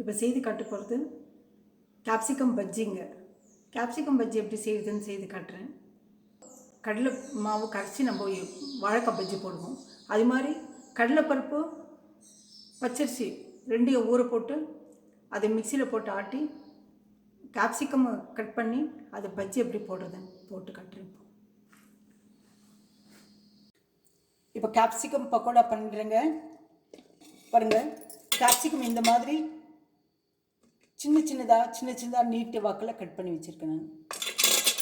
இப்போ செய்து காட்ட போகிறது கேப்சிகம் பஜ்ஜிங்க. கேப்சிகம் பஜ்ஜி எப்படி செய்யுதுன்னு செய்து காட்டுறேன். கடலை மாவு கரைச்சி நம்ம வாழைக்காய் பஜ்ஜி போடுவோம். அது மாதிரி கடலைப்பருப்பு பச்சரிசி ரெண்டையும் ஊற போட்டு அதை மிக்சியில் போட்டு ஆட்டி கேப்சிகம் கட் பண்ணி அதை பஜ்ஜி எப்படி போடுறதுன்னு போட்டு காட்டுறேன். இப்போ கேப்சிகம் பக்கோடா பண்ணுறேங்க. பாருங்கள், கேப்சிகம் இந்த மாதிரி சின்ன சின்னதாக நீட்டு வாக்கில் கட் பண்ணி வச்சுருக்கேன் நான்.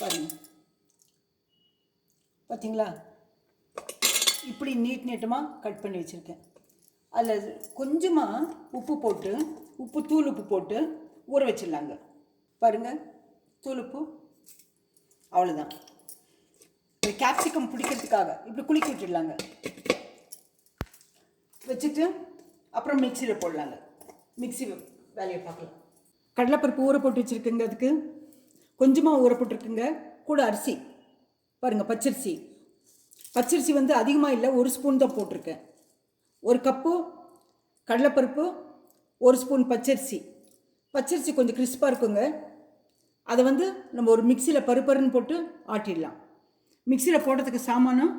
பாருங்கள், பார்த்தீங்களா? இப்படி நீட்டமாக கட் பண்ணி வச்சுருக்கேன். அதில் கொஞ்சமாக தூள் உப்பு போட்டு ஊற வச்சிடலாங்க. பாருங்கள், தூள் உப்பு அவ்வளோதான். இந்த கேப்சிகம் பிடிக்கிறதுக்காக இப்படி குலுக்கி விட்டுடலாங்க. வச்சுட்டு அப்புறம் மிக்சியில் போடலாங்க. மிக்சி வேலையை பார்க்கலாம். கடலைப்பருப்பு ஊற போட்டு வச்சுருக்குங்க. அதுக்கு கொஞ்சமாக ஊற போட்டிருக்குங்க. கூட அரிசி பாருங்கள், பச்சரிசி வந்து அதிகமாக இல்லை, 1 ஸ்பூன் தான் போட்டிருக்கேன். 1 கப்பு கடலைப்பருப்பு, 1 ஸ்பூன் பச்சரிசி கொஞ்சம் கிறிஸ்பாக இருக்குங்க. அதை வந்து நம்ம ஒரு மிக்சியில் பருன்னு போட்டு ஆட்டிடலாம். மிக்சியில் போடுறதுக்கு சாமானம்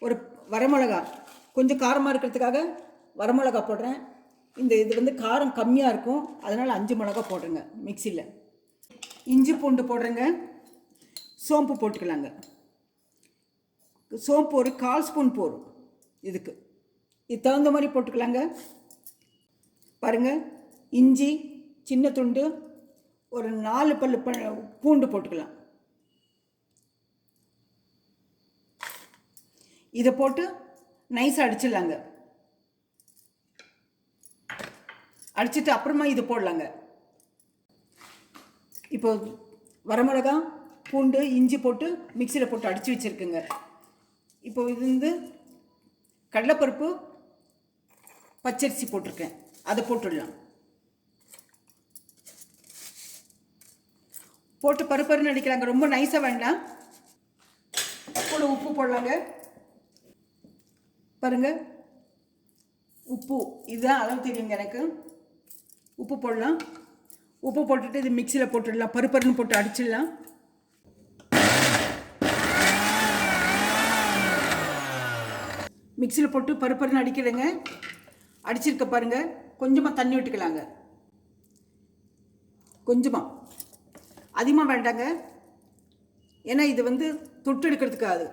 ஒரு வரமிளகா, கொஞ்சம் காரமாக இருக்கிறதுக்காக வரமிளகா போடுறேன். இது வந்து காரம் கம்மியாக இருக்கும், அதனால் 5 மிளகா போடுறேங்க மிக்சியில். இஞ்சி பூண்டு போடுறேங்க. சோம்பு போட்டுக்கலாங்க. சோம்பு ஒரு 1/4 ஸ்பூன் போடும். இது தகுந்த மாதிரி போட்டுக்கலாங்க. பாருங்கள், இஞ்சி சின்ன துண்டு ஒரு 4 பல்லு பூண்டு போட்டுக்கலாம். இதை போட்டு நைஸாக அடிச்சிடலாங்க. அடிச்சுட்டு அப்புறமா இது போடலாங்க. இப்போ வரமிளகா, பூண்டு, இஞ்சி போட்டு மிக்சியில் போட்டு அடித்து வச்சுருக்குங்க. இப்போ இது வந்து கடலைப்பருப்பு பச்சரிசி போட்டிருக்கேன், அதை போட்டுடலாம். போட்டு பருப்பருன்னு அடிக்கிறாங்க, ரொம்ப நைஸாக வேண்டாம். கூட உப்பு போடலாங்க. பாருங்கள், உப்பு இதுதான் அளவு தெரியுங்க எனக்கு. உப்பு போடலாம். உப்பு போட்டுட்டு இது மிக்சியில் போட்டுடலாம். பருப்பருன்னு போட்டு அடிச்சிடலாம். மிக்சியில் போட்டு பருப்பருன்னு அடிக்கிறேங்க. அடிச்சிருக்க பாருங்கள். கொஞ்சமாக தண்ணி விட்டுக்கலாங்க. கொஞ்சமாக, அதிகமாக வேண்டாங்க. ஏன்னா இது வந்து தொட்டு எடுக்கிறதுக்காது.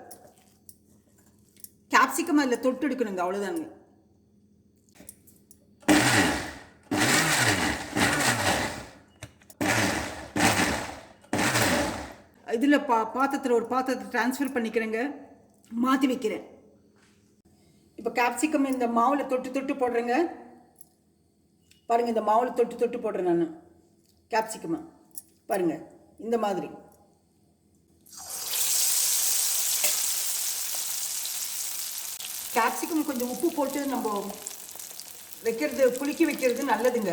கேப்சிகம் அதில் தொட்டு எடுக்கணுங்க, அவ்வளோதாங்க. இதில் பாத்திரத்தில் ஒரு பாத்திரத்தை ட்ரான்ஸ்ஃபர் பண்ணிக்கிறேங்க, மாற்றி வைக்கிறேன். இப்போ கேப்சிகம் இந்த மாவில் தொட்டு போடுறேங்க. பாருங்கள், இந்த மாவில் தொட்டு போடுறேன் நான் கேப்சிகமாக. பாருங்கள், இந்த மாதிரி. கேப்சிகம் கொஞ்சம் உப்பு போட்டு நம்ம குலுக்கி வைக்கிறது நல்லதுங்க.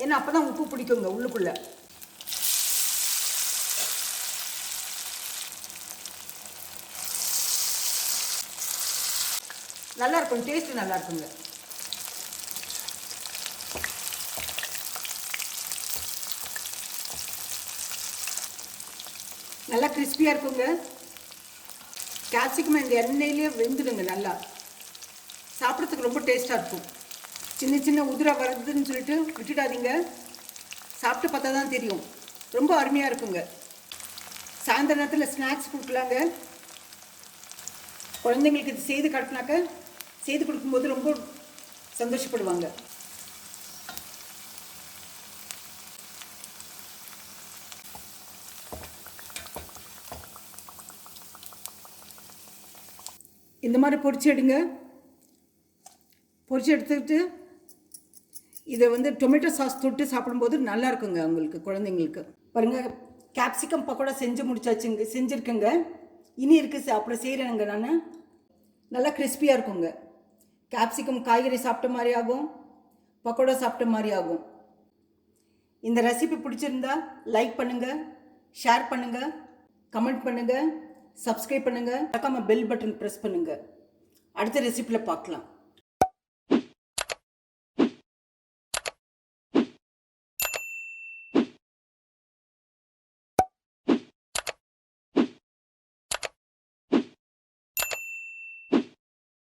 ஏன்னா அப்போ தான் உப்பு பிடிக்குங்க உள்ளுக்குள்ளே. நல்லா இருக்கும், டேஸ்ட்டு நல்லா இருக்குங்க. நல்லா கிறிஸ்பியாக இருக்குங்க. கேப்சிகம் இந்த எண்ணெயிலே வெந்துடுங்க. நல்லா சாப்பிட்றதுக்கு ரொம்ப டேஸ்ட்டாக இருக்கும். சின்ன உதிரை வருதுன்னு சொல்லிட்டு விட்டுடாதீங்க. சாப்பிட்டு பார்த்தா தான் தெரியும். ரொம்ப அருமையாக இருக்குங்க. சாயந்தர நேரத்தில் ஸ்நாக்ஸ் கொடுக்கலாங்க. குழந்தைங்களுக்கு இது செய்து காட்டினாக்க செய்து கொடுக்கும்போது ரொம்ப சந்தோஷப்படுவாங்க. இந்த மாதிரி பொரிச்சு எடுங்க. பொரிச்சு எடுத்துக்கிட்டு இதை வந்து டொமேட்டோ சாஸ் தொட்டு சாப்பிடும்போது நல்லா இருக்குங்க அவங்களுக்கு, குழந்தைங்களுக்கு. பாருங்கள், கேப்சிகம் பக்கோடா செஞ்சுருக்கேங்க. இனி இருக்குது, சாப்பிட செய்கிறேனுங்க நான். நல்லா கிறிஸ்பியாக இருக்குங்க. கேப்சிகம் காய்கறி சாப்பிட்ட மாதிரி ஆகும், பக்கோடா சாப்பிட்ட மாதிரி ஆகும். இந்த ரெசிபி பிடிச்சிருந்தா லைக் பண்ணுங்கள், ஷேர் பண்ணுங்கள், கமெண்ட் பண்ணுங்கள், சப்ஸ்கிரைப் பண்ணுங்கள். மறக்காமல் பெல் பட்டன் ப்ரெஸ் பண்ணுங்கள். அடுத்த ரெசிபியில் பார்க்கலாம்.